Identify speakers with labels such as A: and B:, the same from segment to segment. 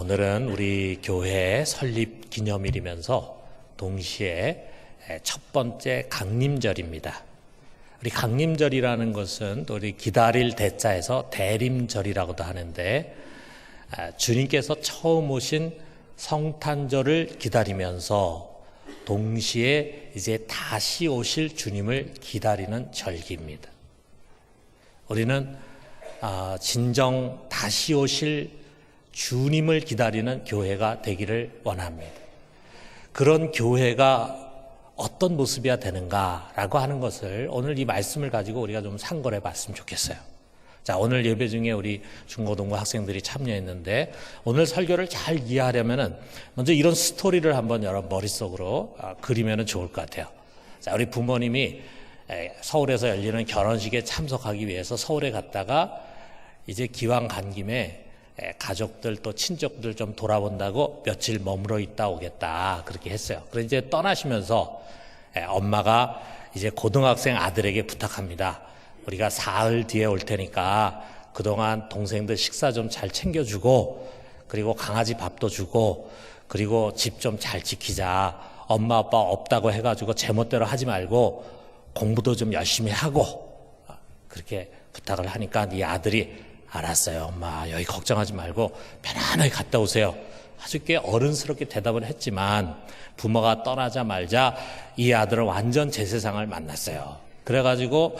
A: 오늘은 우리 교회 설립 기념일이면서 동시에 첫 번째 강림절입니다. 우리 강림절이라는 것은 또 우리 기다릴 대자에서 대림절이라고도 하는데, 주님께서 처음 오신 성탄절을 기다리면서 동시에 이제 다시 오실 주님을 기다리는 절기입니다. 우리는 진정 다시 오실 주님을 기다리는 교회가 되기를 원합니다. 그런 교회가 어떤 모습이야 되는가라고 하는 것을 오늘 이 말씀을 가지고 우리가 좀 상고해 봤으면 좋겠어요. 자, 오늘 예배 중에 우리 중고등부 학생들이 참여했는데, 오늘 설교를 잘 이해하려면은 먼저 이런 스토리를 한번 여러분 머릿속으로 그리면은 좋을 것 같아요. 자, 우리 부모님이 서울에서 열리는 결혼식에 참석하기 위해서 서울에 갔다가 이제 기왕 간 김에 가족들 또 친척들 좀 돌아본다고 며칠 머물러 있다 오겠다 그렇게 했어요. 그래서 이제 떠나시면서 엄마가 이제 고등학생 아들에게 부탁합니다. 우리가 사흘 뒤에 올 테니까 그동안 동생들 식사 좀 잘 챙겨주고, 그리고 강아지 밥도 주고, 그리고 집 좀 잘 지키자. 엄마 아빠 없다고 해가지고 제멋대로 하지 말고 공부도 좀 열심히 하고, 그렇게 부탁을 하니까 이 아들이 알았어요, 엄마. 여기 걱정하지 말고 편안하게 갔다 오세요. 아주 꽤 어른스럽게 대답을 했지만 부모가 떠나자 말자 이 아들은 완전 제 세상을 만났어요. 그래가지고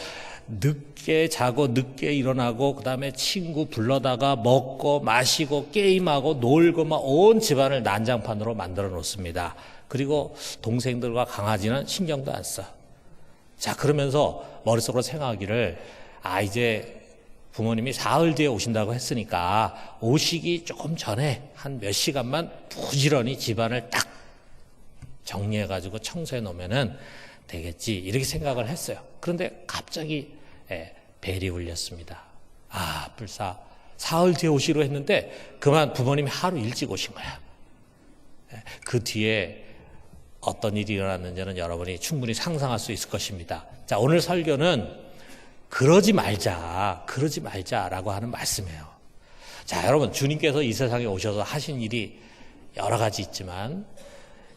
A: 늦게 자고 늦게 일어나고, 그 다음에 친구 불러다가 먹고 마시고 게임하고 놀고 막 온 집안을 난장판으로 만들어 놓습니다. 그리고 동생들과 강아지는 신경도 안 써. 자, 그러면서 머릿속으로 생각하기를, 이제 부모님이 사흘 뒤에 오신다고 했으니까 오시기 조금 전에 한 몇 시간만 부지런히 집안을 딱 정리해가지고 청소해 놓으면은 되겠지, 이렇게 생각을 했어요. 그런데 갑자기 벨이 울렸습니다. 불사 사흘 뒤에 오시기로 했는데 그만 부모님이 하루 일찍 오신 거야. 그 뒤에 어떤 일이 일어났는지는 여러분이 충분히 상상할 수 있을 것입니다. 자, 오늘 설교는 그러지 말자라고 하는 말씀이에요. 자, 여러분, 주님께서 이 세상에 오셔서 하신 일이 여러 가지 있지만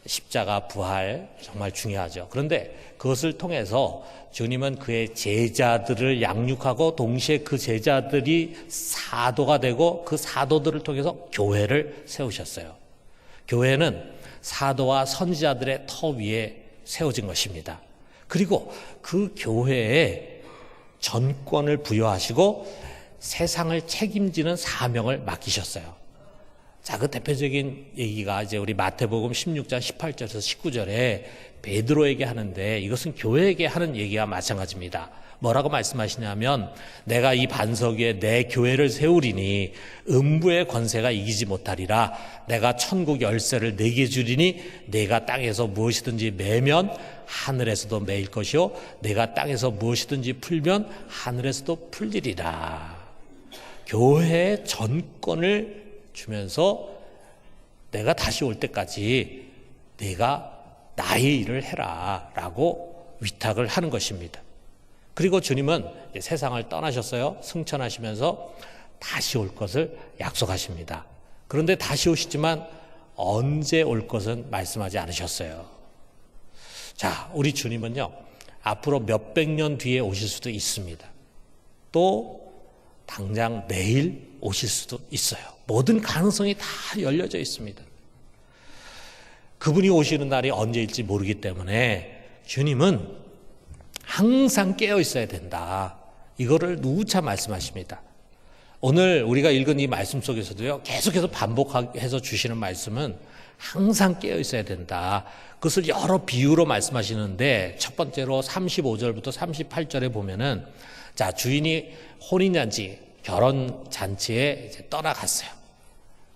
A: 십자가, 부활 정말 중요하죠. 그런데 그것을 통해서 주님은 그의 제자들을 양육하고 동시에 그 제자들이 사도가 되고 그 사도들을 통해서 교회를 세우셨어요. 교회는 사도와 선지자들의 터 위에 세워진 것입니다. 그리고 그 교회에 전권을 부여하시고 세상을 책임지는 사명을 맡기셨어요. 자, 그 대표적인 얘기가 이제 우리 마태복음 16장 18절에서 19절에 베드로에게 하는데, 이것은 교회에게 하는 얘기와 마찬가지입니다. 뭐라고 말씀하시냐면, 내가 이 반석 위에 내 교회를 세우리니 음부의 권세가 이기지 못하리라. 내가 천국 열쇠를 네게 주리니 내가 땅에서 무엇이든지 매면 하늘에서도 매일 것이요, 내가 땅에서 무엇이든지 풀면 하늘에서도 풀리리라. 교회의 전권을 주면서 내가 다시 올 때까지 내가 나의 일을 해라 라고 위탁을 하는 것입니다. 그리고 주님은 세상을 떠나셨어요. 승천하시면서 다시 올 것을 약속하십니다. 그런데 다시 오시지만 언제 올 것은 말씀하지 않으셨어요. 자, 우리 주님은요, 앞으로 몇백 년 뒤에 오실 수도 있습니다. 또 당장 내일 오실 수도 있어요. 모든 가능성이 다 열려져 있습니다. 그분이 오시는 날이 언제일지 모르기 때문에 주님은 항상 깨어 있어야 된다. 이거를 누차 말씀하십니다. 오늘 우리가 읽은 이 말씀 속에서도요, 계속해서 반복해서 주시는 말씀은 항상 깨어 있어야 된다. 그것을 여러 비유로 말씀하시는데, 첫 번째로 35절부터 38절에 보면은, 자, 주인이 혼인잔치, 결혼잔치에 이제 떠나갔어요.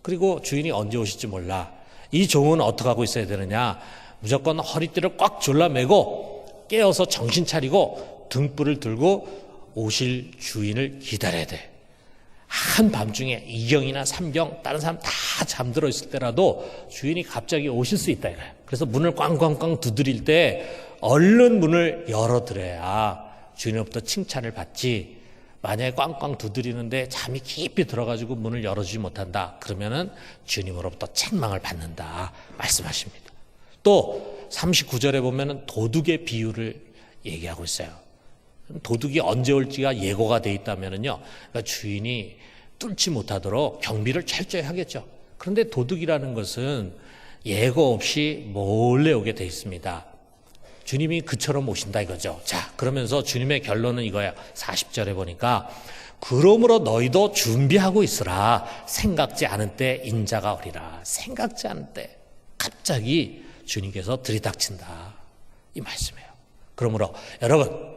A: 그리고 주인이 언제 오실지 몰라. 이 종은 어떻게 하고 있어야 되느냐? 무조건 허리띠를 꽉 졸라매고 깨어서 정신 차리고 등불을 들고 오실 주인을 기다려야 돼. 한밤중에 2경이나 3경 다른 사람 다 잠들어 있을 때라도 주인이 갑자기 오실 수 있다 이거예요. 그래서 문을 꽝꽝꽝 두드릴 때 얼른 문을 열어드려야 주인으로부터 칭찬을 받지, 만약에 꽝꽝 두드리는데 잠이 깊이 들어가지고 문을 열어주지 못한다. 그러면은 주님으로부터 책망을 받는다 말씀하십니다. 또 39절에 보면은 도둑의 비유를 얘기하고 있어요. 도둑이 언제 올지가 예고가 돼 있다면은요, 그러니까 주인이 뚫지 못하도록 경비를 철저히 하겠죠. 그런데 도둑이라는 것은 예고 없이 몰래 오게 돼 있습니다. 주님이 그처럼 오신다 이거죠. 자, 그러면서 주님의 결론은 이거야. 40절에 보니까 그러므로 너희도 준비하고 있으라. 생각지 않은 때 인자가 오리라. 생각지 않은 때 갑자기 주님께서 들이닥친다 이 말씀이에요. 그러므로 여러분,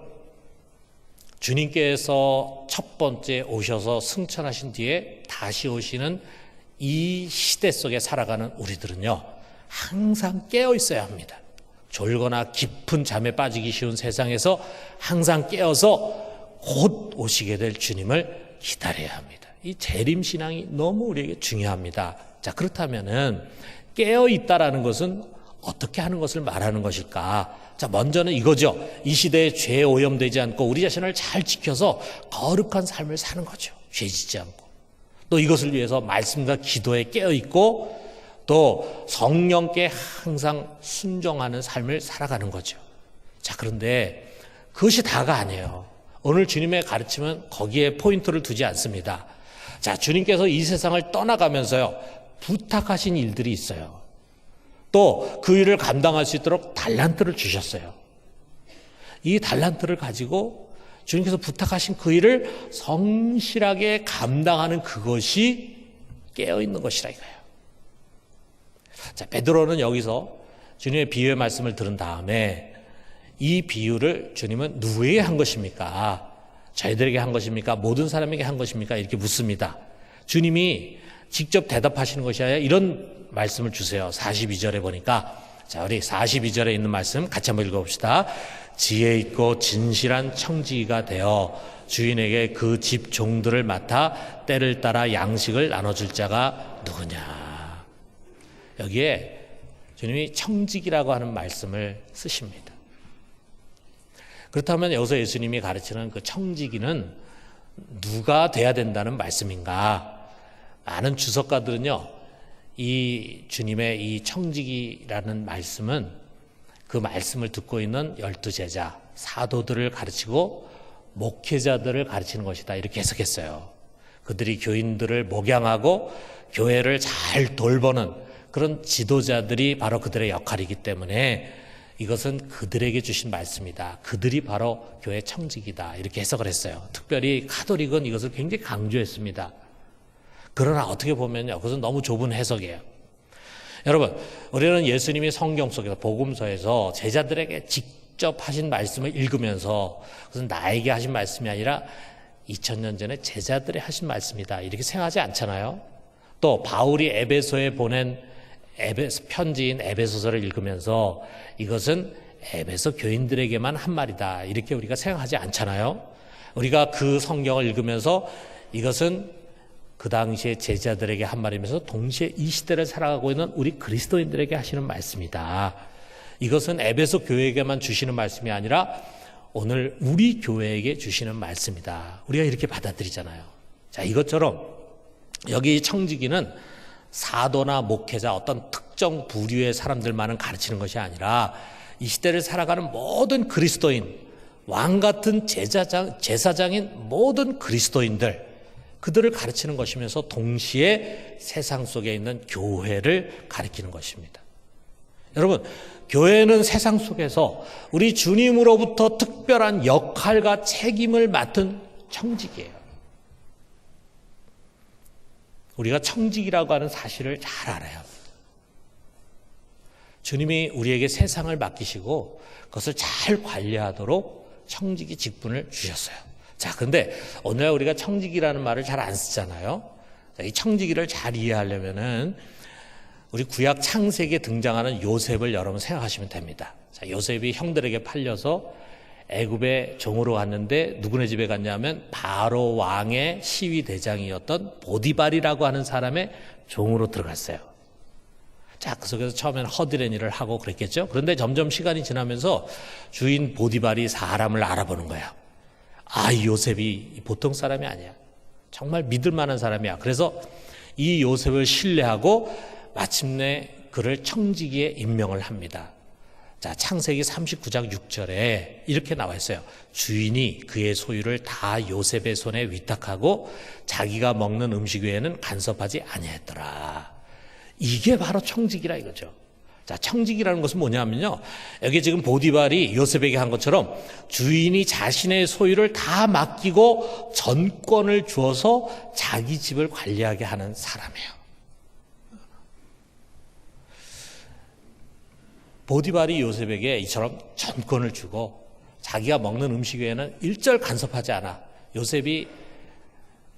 A: 주님께서 첫 번째 오셔서 승천하신 뒤에 다시 오시는 이 시대 속에 살아가는 우리들은요, 항상 깨어 있어야 합니다. 졸거나 깊은 잠에 빠지기 쉬운 세상에서 항상 깨어서 곧 오시게 될 주님을 기다려야 합니다. 이 재림신앙이 너무 우리에게 중요합니다. 자, 그렇다면은 깨어 있다라는 것은 어떻게 하는 것을 말하는 것일까? 자, 먼저는 이거죠. 이 시대에 죄에 오염되지 않고 우리 자신을 잘 지켜서 거룩한 삶을 사는 거죠. 죄 짓지 않고. 또 이것을 위해서 말씀과 기도에 깨어 있고 또 성령께 항상 순종하는 삶을 살아가는 거죠. 자, 그런데 그것이 다가 아니에요. 오늘 주님의 가르침은 거기에 포인트를 두지 않습니다. 자, 주님께서 이 세상을 떠나가면서요, 부탁하신 일들이 있어요. 또 그 일을 감당할 수 있도록 달란트를 주셨어요. 이 달란트를 가지고 주님께서 부탁하신 그 일을 성실하게 감당하는 그것이 깨어있는 것이라 이거예요. 자, 베드로는 여기서 주님의 비유의 말씀을 들은 다음에 이 비유를 주님은 누구에게 한 것입니까? 저희들에게 한 것입니까? 모든 사람에게 한 것입니까? 이렇게 묻습니다. 주님이 직접 대답하시는 것이 아니라 이런 말씀을 주세요. 42절에 보니까, 자, 우리 42절에 있는 말씀 같이 한번 읽어봅시다. 지혜 있고 진실한 청지기가 되어 주인에게 그 집 종들을 맡아 때를 따라 양식을 나눠줄 자가 누구냐. 여기에 주님이 청지기라고 하는 말씀을 쓰십니다. 그렇다면 여기서 예수님이 가르치는 그 청지기는 누가 돼야 된다는 말씀인가? 많은 주석가들은요, 이 주님의 이 청지기라는 말씀은 그 말씀을 듣고 있는 12제자, 사도들을 가르치고 목회자들을 가르치는 것이다 이렇게 해석했어요. 그들이 교인들을 목양하고 교회를 잘 돌보는 그런 지도자들이 바로 그들의 역할이기 때문에 이것은 그들에게 주신 말씀이다. 그들이 바로 교회 청지기다 이렇게 해석을 했어요. 특별히 가톨릭은 이것을 굉장히 강조했습니다. 그러나 어떻게 보면요, 그것은 너무 좁은 해석이에요. 여러분, 우리는 예수님이 성경 속에서 복음서에서 제자들에게 직접 하신 말씀을 읽으면서 그것은 나에게 하신 말씀이 아니라 2000년 전에 제자들이 하신 말씀이다 이렇게 생각하지 않잖아요. 또 바울이 에베소에 보낸 편지인 에베소서를 읽으면서 이것은 에베소 교인들에게만 한 말이다 이렇게 우리가 생각하지 않잖아요. 우리가 그 성경을 읽으면서 이것은 그 당시에 제자들에게 한 말이면서 동시에 이 시대를 살아가고 있는 우리 그리스도인들에게 하시는 말씀이다. 이것은 에베소 교회에게만 주시는 말씀이 아니라 오늘 우리 교회에게 주시는 말씀이다. 우리가 이렇게 받아들이잖아요. 자, 이것처럼 여기 청지기는 사도나 목회자 어떤 특정 부류의 사람들만은 가르치는 것이 아니라 이 시대를 살아가는 모든 그리스도인, 왕 같은 제사장인 모든 그리스도인들, 그들을 가르치는 것이면서 동시에 세상 속에 있는 교회를 가리키는 것입니다. 여러분, 교회는 세상 속에서 우리 주님으로부터 특별한 역할과 책임을 맡은 청직이에요. 우리가 청직이라고 하는 사실을 잘 알아야 합니다. 주님이 우리에게 세상을 맡기시고 그것을 잘 관리하도록 청직이 직분을 주셨어요. 자, 근데 오늘 우리가 청지기라는 말을 잘 안 쓰잖아요. 자, 이 청지기를 잘 이해하려면은 우리 구약 창세기에 등장하는 요셉을 여러분 생각하시면 됩니다. 자, 요셉이 형들에게 팔려서 애굽에 종으로 갔는데 누구네 집에 갔냐면 바로 왕의 시위 대장이었던 보디발이라고 하는 사람의 종으로 들어갔어요. 자, 그 속에서 처음에는 허드렛 일을 하고 그랬겠죠. 그런데 점점 시간이 지나면서 주인 보디발이 사람을 알아보는 거야. 이 요셉이 보통 사람이 아니야. 정말 믿을 만한 사람이야. 그래서 이 요셉을 신뢰하고 마침내 그를 청지기에 임명을 합니다. 자, 창세기 39장 6절에 이렇게 나와 있어요. 주인이 그의 소유를 다 요셉의 손에 위탁하고 자기가 먹는 음식 외에는 간섭하지 아니했더라. 이게 바로 청지기라 이거죠. 자, 청지기라는 것은 뭐냐면요, 여기 지금 보디발이 요셉에게 한 것처럼 주인이 자신의 소유를 다 맡기고 전권을 주어서 자기 집을 관리하게 하는 사람이에요. 보디발이 요셉에게 이처럼 전권을 주고 자기가 먹는 음식 외에는 일절 간섭하지 않아 요셉이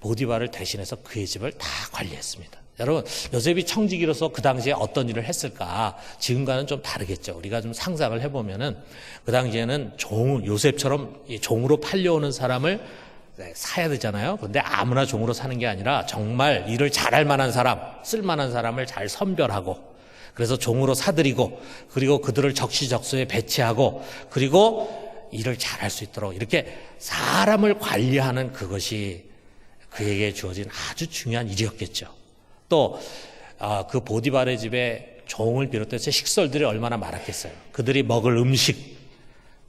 A: 보디발을 대신해서 그의 집을 다 관리했습니다. 여러분, 요셉이 청지기로서 그 당시에 어떤 일을 했을까? 지금과는 좀 다르겠죠. 우리가 좀 상상을 해보면은 그 당시에는 요셉처럼 종으로 팔려오는 사람을 사야 되잖아요. 그런데 아무나 종으로 사는 게 아니라 정말 일을 잘할 만한 사람, 쓸만한 사람을 잘 선별하고, 그래서 종으로 사들이고, 그리고 그들을 적시적소에 배치하고, 그리고 일을 잘할 수 있도록 이렇게 사람을 관리하는 그것이 그에게 주어진 아주 중요한 일이었겠죠. 또 그 보디발의 집에 종을 비롯해서 식솔들이 얼마나 많았겠어요. 그들이 먹을 음식,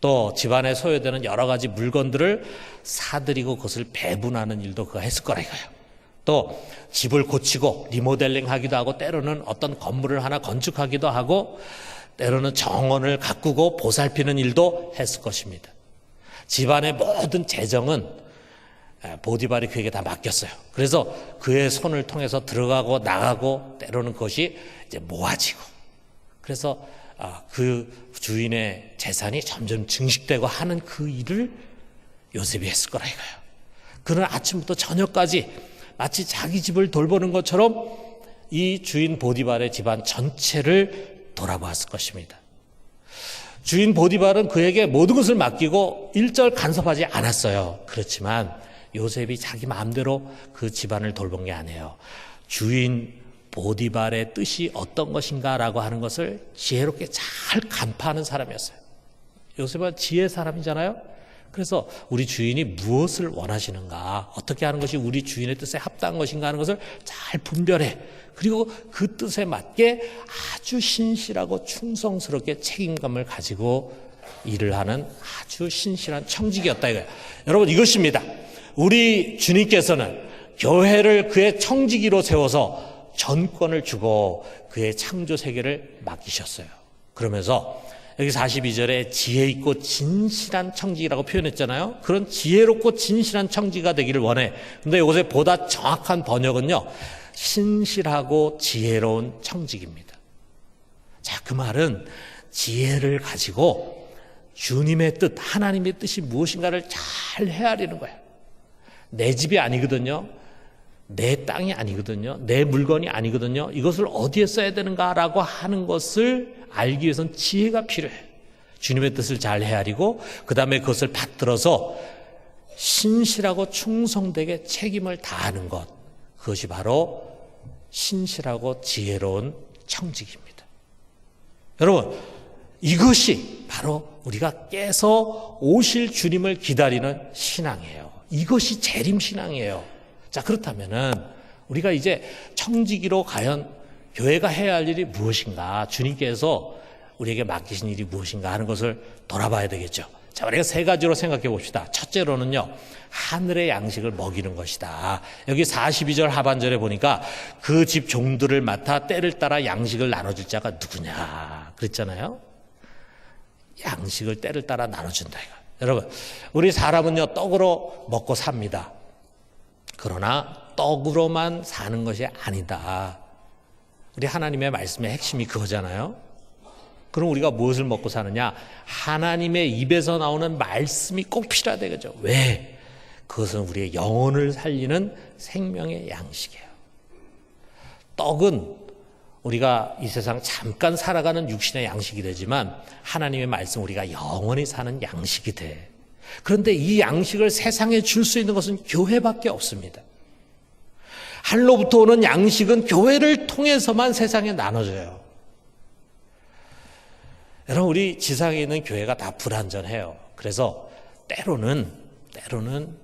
A: 또 집안에 소요되는 여러 가지 물건들을 사들이고 그것을 배분하는 일도 그가 했을 거라 이거예요. 또 집을 고치고 리모델링 하기도 하고, 때로는 어떤 건물을 하나 건축하기도 하고, 때로는 정원을 가꾸고 보살피는 일도 했을 것입니다. 집안의 모든 재정은 보디발이 그에게 다 맡겼어요. 그래서 그의 손을 통해서 들어가고 나가고, 때로는 그것이 이제 모아지고, 그래서 그 주인의 재산이 점점 증식되고 하는 그 일을 요셉이 했을 거라 이거예요. 그는 아침부터 저녁까지 마치 자기 집을 돌보는 것처럼 이 주인 보디발의 집안 전체를 돌아보았을 것입니다. 주인 보디발은 그에게 모든 것을 맡기고 일절 간섭하지 않았어요. 그렇지만 요셉이 자기 마음대로 그 집안을 돌본 게 아니에요. 주인 보디발의 뜻이 어떤 것인가라고 하는 것을 지혜롭게 잘 간파하는 사람이었어요. 요셉은 지혜 사람이잖아요. 그래서 우리 주인이 무엇을 원하시는가, 어떻게 하는 것이 우리 주인의 뜻에 합당한 것인가 하는 것을 잘 분별해. 그리고 그 뜻에 맞게 아주 신실하고 충성스럽게 책임감을 가지고 일을 하는 아주 신실한 청지기였다 이거예요. 여러분, 이것입니다. 우리 주님께서는 교회를 그의 청지기로 세워서 전권을 주고 그의 창조 세계를 맡기셨어요. 그러면서 여기 42절에 지혜 있고 진실한 청지기라고 표현했잖아요. 그런 지혜롭고 진실한 청지기가 되기를 원해. 근데 이것에 보다 정확한 번역은요, 신실하고 지혜로운 청지기입니다. 자, 그 말은 지혜를 가지고 주님의 뜻, 하나님의 뜻이 무엇인가를 잘 헤아리는 거예요. 내 집이 아니거든요. 내 땅이 아니거든요. 내 물건이 아니거든요. 이것을 어디에 써야 되는가라고 하는 것을 알기 위해서는 지혜가 필요해요. 주님의 뜻을 잘 헤아리고 그 다음에 그것을 받들어서 신실하고 충성되게 책임을 다하는 것, 그것이 바로 신실하고 지혜로운 청지기입니다. 여러분, 이것이 바로 우리가 깨서 오실 주님을 기다리는 신앙이에요. 이것이 재림신앙이에요. 자, 그렇다면은 우리가 이제 청지기로 과연 교회가 해야 할 일이 무엇인가, 주님께서 우리에게 맡기신 일이 무엇인가 하는 것을 돌아봐야 되겠죠. 자, 우리가 세 가지로 생각해 봅시다. 첫째로는요, 하늘의 양식을 먹이는 것이다. 여기 42절 하반절에 보니까 그 집 종들을 맡아 때를 따라 양식을 나눠줄 자가 누구냐 그랬잖아요. 양식을 때를 따라 나눠준다 이거. 여러분, 우리 사람은요, 떡으로 먹고 삽니다. 그러나 떡으로만 사는 것이 아니다. 우리 하나님의 말씀의 핵심이 그거잖아요. 그럼 우리가 무엇을 먹고 사느냐? 하나님의 입에서 나오는 말씀이 꼭 필요하다 그죠? 왜? 그것은 우리의 영혼을 살리는 생명의 양식이에요. 떡은 우리가 이 세상 잠깐 살아가는 육신의 양식이 되지만 하나님의 말씀, 우리가 영원히 사는 양식이 돼. 그런데 이 양식을 세상에 줄 수 있는 것은 교회밖에 없습니다. 하늘로부터 오는 양식은 교회를 통해서만 세상에 나눠져요. 여러분, 우리 지상에 있는 교회가 다 불완전해요. 그래서 때로는 때로는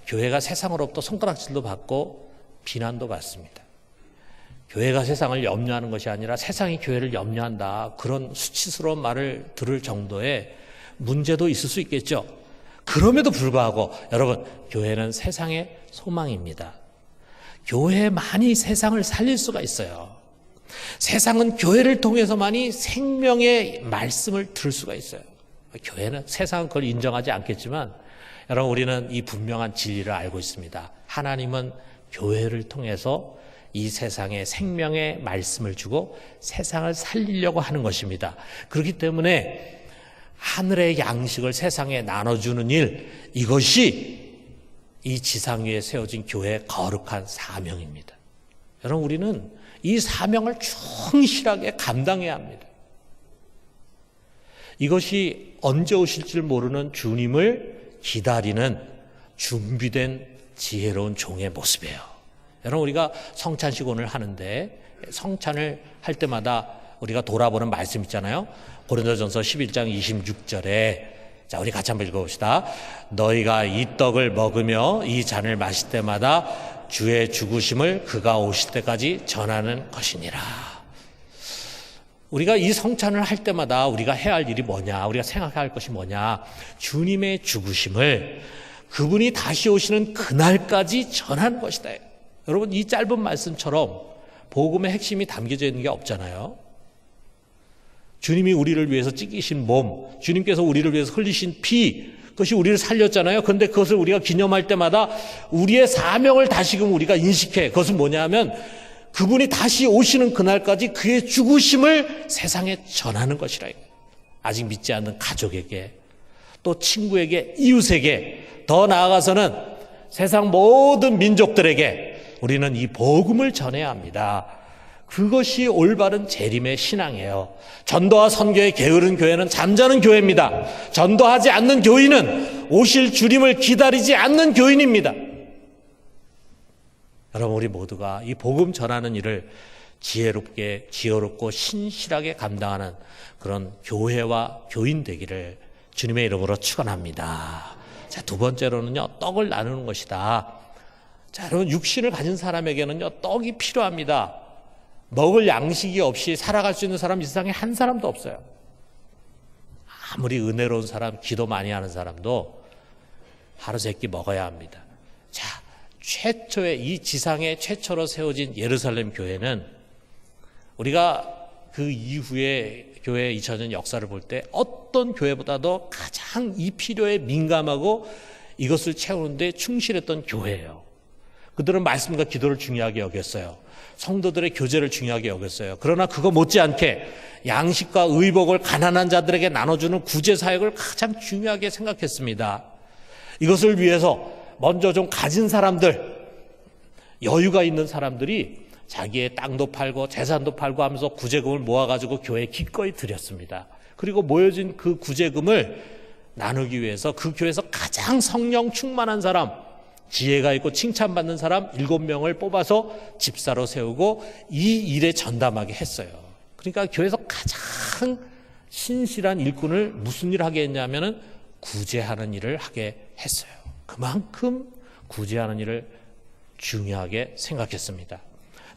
A: 교회가 세상으로부터 손가락질도 받고 비난도 받습니다. 교회가 세상을 염려하는 것이 아니라 세상이 교회를 염려한다, 그런 수치스러운 말을 들을 정도의 문제도 있을 수 있겠죠. 그럼에도 불구하고 여러분, 교회는 세상의 소망입니다. 교회만이 세상을 살릴 수가 있어요. 세상은 교회를 통해서만이 생명의 말씀을 들을 수가 있어요. 교회는, 세상은 그걸 인정하지 않겠지만 여러분, 우리는 이 분명한 진리를 알고 있습니다. 하나님은 교회를 통해서 이 세상에 생명의 말씀을 주고 세상을 살리려고 하는 것입니다. 그렇기 때문에 하늘의 양식을 세상에 나눠주는 일, 이것이 이 지상 위에 세워진 교회의 거룩한 사명입니다. 여러분, 우리는 이 사명을 충실하게 감당해야 합니다. 이것이 언제 오실지 모르는 주님을 기다리는 준비된 지혜로운 종의 모습이에요. 여러분, 우리가 성찬식 오늘 하는데 성찬을 할 때마다 우리가 돌아보는 말씀 있잖아요. 고린도전서 11장 26절에, 자, 우리 같이 한번 읽어봅시다. 너희가 이 떡을 먹으며 이 잔을 마실 때마다 주의 죽으심을 그가 오실 때까지 전하는 것이니라. 우리가 이 성찬을 할 때마다 우리가 해야 할 일이 뭐냐, 우리가 생각해야 할 것이 뭐냐, 주님의 죽으심을 그분이 다시 오시는 그날까지 전하는 것이다. 여러분, 이 짧은 말씀처럼 복음의 핵심이 담겨져 있는 게 없잖아요. 주님이 우리를 위해서 찢기신 몸, 주님께서 우리를 위해서 흘리신 피, 그것이 우리를 살렸잖아요. 그런데 그것을 우리가 기념할 때마다 우리의 사명을 다시금 우리가 인식해. 그것은 뭐냐 하면 그분이 다시 오시는 그날까지 그의 죽으심을 세상에 전하는 것이라. 아직 믿지 않는 가족에게, 또 친구에게, 이웃에게, 더 나아가서는 세상 모든 민족들에게 우리는 이 복음을 전해야 합니다. 그것이 올바른 재림의 신앙이에요. 전도와 선교에 게으른 교회는 잠자는 교회입니다. 전도하지 않는 교인은 오실 주님을 기다리지 않는 교인입니다. 여러분, 우리 모두가 이 복음 전하는 일을 지혜롭고 신실하게 감당하는 그런 교회와 교인 되기를 주님의 이름으로 축원합니다. 자, 두 번째로는요, 떡을 나누는 것이다. 자, 여러분, 육신을 가진 사람에게는요, 떡이 필요합니다. 먹을 양식이 없이 살아갈 수 있는 사람 이 세상에 한 사람도 없어요. 아무리 은혜로운 사람, 기도 많이 하는 사람도 하루 세끼 먹어야 합니다. 자, 이 지상에 최초로 세워진 예루살렘 교회는 우리가 그 이후에 교회 2000년 역사를 볼 때 어떤 교회보다도 가장 이 필요에 민감하고 이것을 채우는데 충실했던 교회예요. 그들은 말씀과 기도를 중요하게 여겼어요. 성도들의 교제를 중요하게 여겼어요. 그러나 그거 못지않게 양식과 의복을 가난한 자들에게 나눠주는 구제 사역을 가장 중요하게 생각했습니다. 이것을 위해서 먼저 좀 가진 사람들, 여유가 있는 사람들이 자기의 땅도 팔고 재산도 팔고 하면서 구제금을 모아가지고 교회에 기꺼이 드렸습니다. 그리고 모여진 그 구제금을 나누기 위해서 그 교회에서 가장 성령 충만한 사람, 지혜가 있고 칭찬받는 사람 7명을 뽑아서 집사로 세우고 이 일에 전담하게 했어요. 그러니까 교회에서 가장 신실한 일꾼을 무슨 일을 하게 했냐면은 구제하는 일을 하게 했어요. 그만큼 구제하는 일을 중요하게 생각했습니다.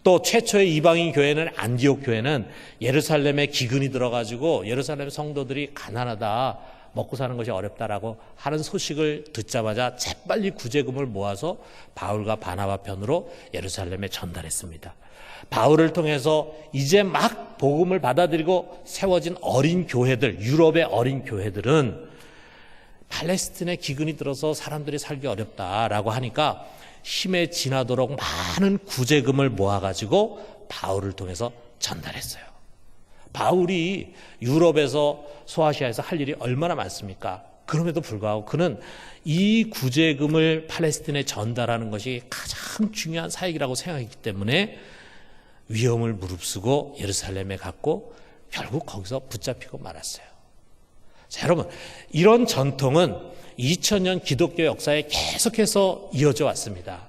A: 또 최초의 이방인 교회는 안디옥 교회는 예루살렘에 기근이 들어가지고 예루살렘 성도들이 가난하다, 먹고 사는 것이 어렵다라고 하는 소식을 듣자마자 재빨리 구제금을 모아서 바울과 바나바 편으로 예루살렘에 전달했습니다. 바울을 통해서 이제 막 복음을 받아들이고 세워진 어린 교회들, 유럽의 어린 교회들은 팔레스틴에 기근이 들어서 사람들이 살기 어렵다라고 하니까 힘에 지나도록 많은 구제금을 모아가지고 바울을 통해서 전달했어요. 바울이 유럽에서 소아시아에서 할 일이 얼마나 많습니까? 그럼에도 불구하고 그는 이 구제금을 팔레스틴에 전달하는 것이 가장 중요한 사역이라고 생각했기 때문에 위험을 무릅쓰고 예루살렘에 갔고 결국 거기서 붙잡히고 말았어요. 자, 여러분, 이런 전통은 2000년 기독교 역사에 계속해서 이어져 왔습니다.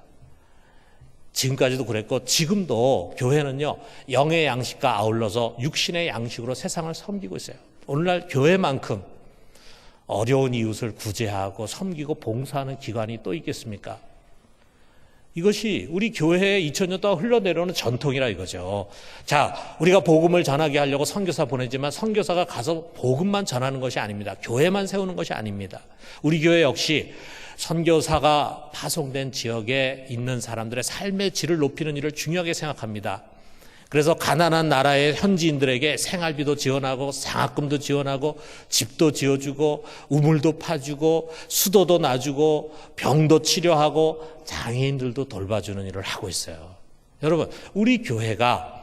A: 지금까지도 그랬고 지금도 교회는요, 영의 양식과 아울러서 육신의 양식으로 세상을 섬기고 있어요. 오늘날 교회만큼 어려운 이웃을 구제하고 섬기고 봉사하는 기관이 또 있겠습니까? 이것이 우리 교회에 2000년 동안 흘러내려오는 전통이라 이거죠. 자, 우리가 복음을 전하게 하려고 선교사 보내지만 선교사가 가서 복음만 전하는 것이 아닙니다. 교회만 세우는 것이 아닙니다. 우리 교회 역시 선교사가 파송된 지역에 있는 사람들의 삶의 질을 높이는 일을 중요하게 생각합니다. 그래서 가난한 나라의 현지인들에게 생활비도 지원하고 장학금도 지원하고 집도 지어주고 우물도 파주고 수도도 놔주고 병도 치료하고 장애인들도 돌봐주는 일을 하고 있어요. 여러분, 우리 교회가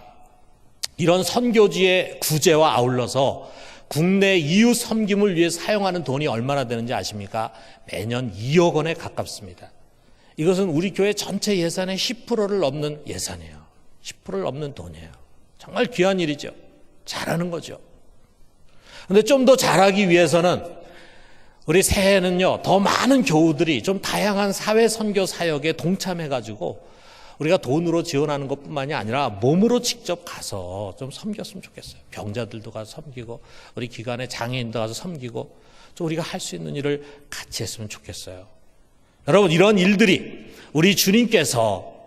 A: 이런 선교지의 구제와 아울러서 국내 이웃 섬김을 위해 사용하는 돈이 얼마나 되는지 아십니까? 매년 2억 원에 가깝습니다. 이것은 우리 교회 전체 예산의 10%를 넘는 예산이에요. 10%를 넘는 돈이에요. 정말 귀한 일이죠. 잘하는 거죠. 그런데 좀 더 잘하기 위해서는 우리 새해는요, 더 많은 교우들이 좀 다양한 사회 선교 사역에 동참해가지고 우리가 돈으로 지원하는 것뿐만이 아니라 몸으로 직접 가서 좀 섬겼으면 좋겠어요. 병자들도 가서 섬기고 우리 기관의 장애인도 가서 섬기고 좀 우리가 할 수 있는 일을 같이 했으면 좋겠어요. 여러분, 이런 일들이 우리 주님께서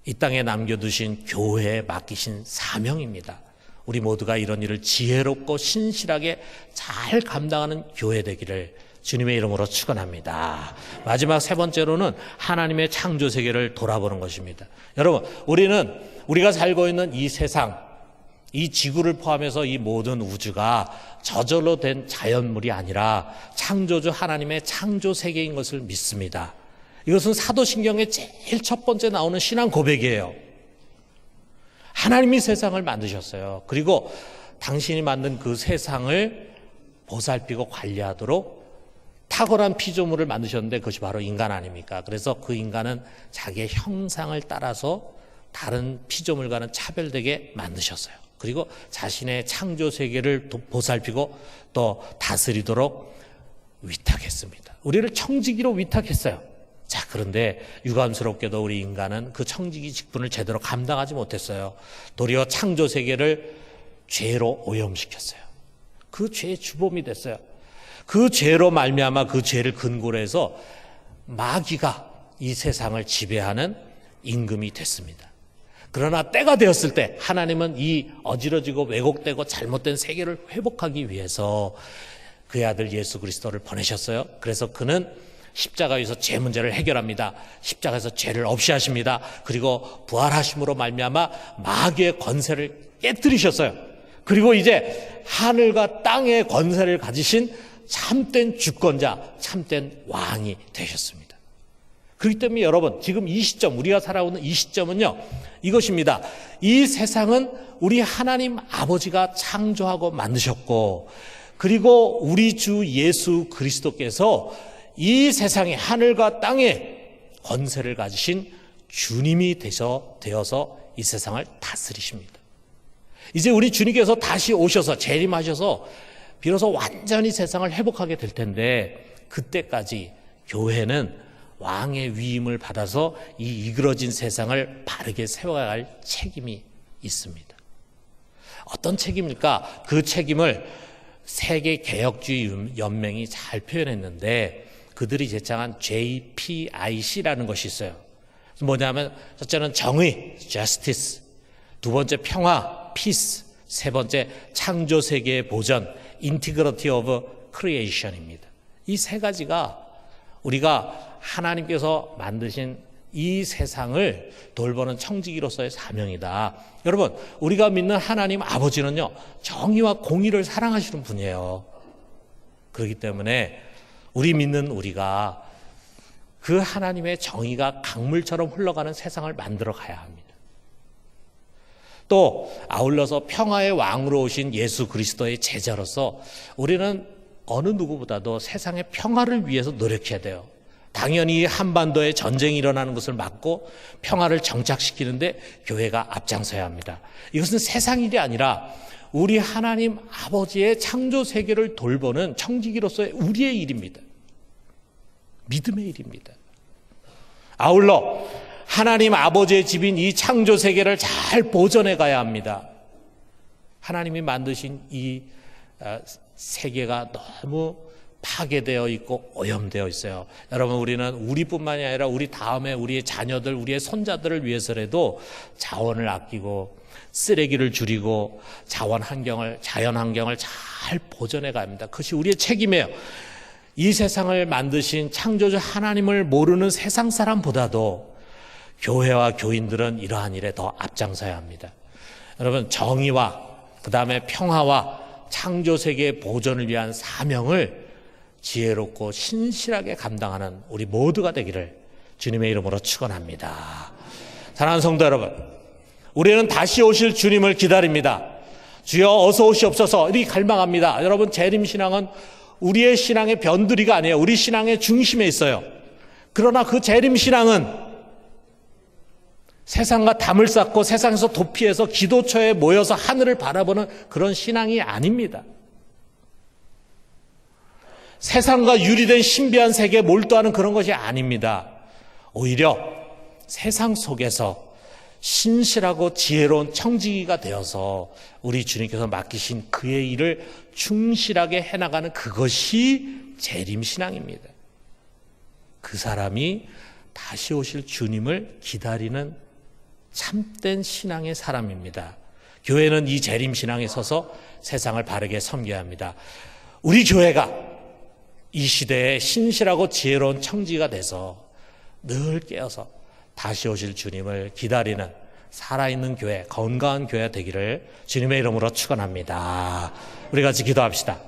A: 이 땅에 남겨두신 교회에 맡기신 사명입니다. 우리 모두가 이런 일을 지혜롭고 신실하게 잘 감당하는 교회 되기를 주님의 이름으로 축원합니다. 마지막 세 번째로는 하나님의 창조 세계를 돌아보는 것입니다. 여러분, 우리가 살고 있는 이 세상, 이 지구를 포함해서 이 모든 우주가 저절로 된 자연물이 아니라 창조주 하나님의 창조 세계인 것을 믿습니다. 이것은 사도신경의 제일 첫 번째 나오는 신앙 고백이에요. 하나님이 세상을 만드셨어요. 그리고 당신이 만든 그 세상을 보살피고 관리하도록 탁월한 피조물을 만드셨는데 그것이 바로 인간 아닙니까? 그래서 그 인간은 자기의 형상을 따라서 다른 피조물과는 차별되게 만드셨어요. 그리고 자신의 창조 세계를 보살피고 또 다스리도록 위탁했습니다. 우리를 청지기로 위탁했어요. 자, 그런데 유감스럽게도 우리 인간은 그 청지기 직분을 제대로 감당하지 못했어요. 도리어 창조 세계를 죄로 오염시켰어요. 그 죄의 주범이 됐어요. 그 죄로 말미암아 그 죄를 근거로 해서 마귀가 이 세상을 지배하는 임금이 됐습니다. 그러나 때가 되었을 때 하나님은 이 어지러지고 왜곡되고 잘못된 세계를 회복하기 위해서 그의 아들 예수 그리스도를 보내셨어요. 그래서 그는 십자가에서 죄 문제를 해결합니다. 십자가에서 죄를 없이 하십니다. 그리고 부활하심으로 말미암아 마귀의 권세를 깨뜨리셨어요. 그리고 이제 하늘과 땅의 권세를 가지신 참된 주권자, 참된 왕이 되셨습니다. 그렇기 때문에 여러분, 지금 이 시점, 우리가 살아오는 이 시점은요, 이것입니다. 이 세상은 우리 하나님 아버지가 창조하고 만드셨고, 그리고 우리 주 예수 그리스도께서 이 세상에 하늘과 땅에 권세를 가지신 주님이 되어서 이 세상을 다스리십니다. 이제 우리 주님께서 다시 오셔서 재림하셔서 비로소 완전히 세상을 회복하게 될 텐데, 그때까지 교회는 왕의 위임을 받아서 이 이그러진 세상을 바르게 세워갈 책임이 있습니다. 어떤 책임일까? 그 책임을 세계 개혁주의 연맹이 잘 표현했는데, 그들이 제창한 JPIC라는 것이 있어요. 뭐냐면 첫째는 정의, justice, 두 번째 평화, peace, 세 번째 창조 세계의 보전, integrity of creation입니다. 이 세 가지가 우리가 하나님께서 만드신 이 세상을 돌보는 청지기로서의 사명이다. 여러분, 우리가 믿는 하나님 아버지는요, 정의와 공의를 사랑하시는 분이에요. 그렇기 때문에 우리 믿는 우리가 그 하나님의 정의가 강물처럼 흘러가는 세상을 만들어 가야 합니다. 또 아울러서 평화의 왕으로 오신 예수 그리스도의 제자로서 우리는 어느 누구보다도 세상의 평화를 위해서 노력해야 돼요. 당연히 한반도에 전쟁이 일어나는 것을 막고 평화를 정착시키는데 교회가 앞장서야 합니다. 이것은 세상 일이 아니라 우리 하나님 아버지의 창조 세계를 돌보는 청지기로서의 우리의 일입니다. 믿음의 일입니다. 아울러 하나님 아버지의 집인 이 창조 세계를 잘 보존해 가야 합니다. 하나님이 만드신 이 세계가 너무 파괴되어 있고 오염되어 있어요. 여러분, 우리는 우리뿐만이 아니라 우리 다음에 우리의 자녀들, 우리의 손자들을 위해서라도 자원을 아끼고 쓰레기를 줄이고 자연 환경을 잘 보존해 갑니다. 그것이 우리의 책임이에요. 이 세상을 만드신 창조주 하나님을 모르는 세상 사람보다도 교회와 교인들은 이러한 일에 더 앞장서야 합니다. 여러분, 정의와 그 다음에 평화와 창조 세계의 보존을 위한 사명을 지혜롭고 신실하게 감당하는 우리 모두가 되기를 주님의 이름으로 축원합니다. 사랑하는 성도 여러분, 우리는 다시 오실 주님을 기다립니다. 주여 어서 오시옵소서 이렇게 갈망합니다. 여러분, 재림신앙은 우리의 신앙의 변두리가 아니에요. 우리 신앙의 중심에 있어요. 그러나 그 재림신앙은 세상과 담을 쌓고 세상에서 도피해서 기도처에 모여서 하늘을 바라보는 그런 신앙이 아닙니다. 세상과 유리된 신비한 세계에 몰두하는 그런 것이 아닙니다. 오히려 세상 속에서 신실하고 지혜로운 청지기가 되어서 우리 주님께서 맡기신 그의 일을 충실하게 해나가는 그것이 재림신앙입니다. 그 사람이 다시 오실 주님을 기다리는 참된 신앙의 사람입니다. 교회는 이 재림신앙에 서서 세상을 바르게 섬겨야 합니다. 우리 교회가 이 시대에 신실하고 지혜로운 청지가 돼서 늘 깨어서 다시 오실 주님을 기다리는 살아있는 교회, 건강한 교회가 되기를 주님의 이름으로 축원합니다. 우리 같이 기도합시다.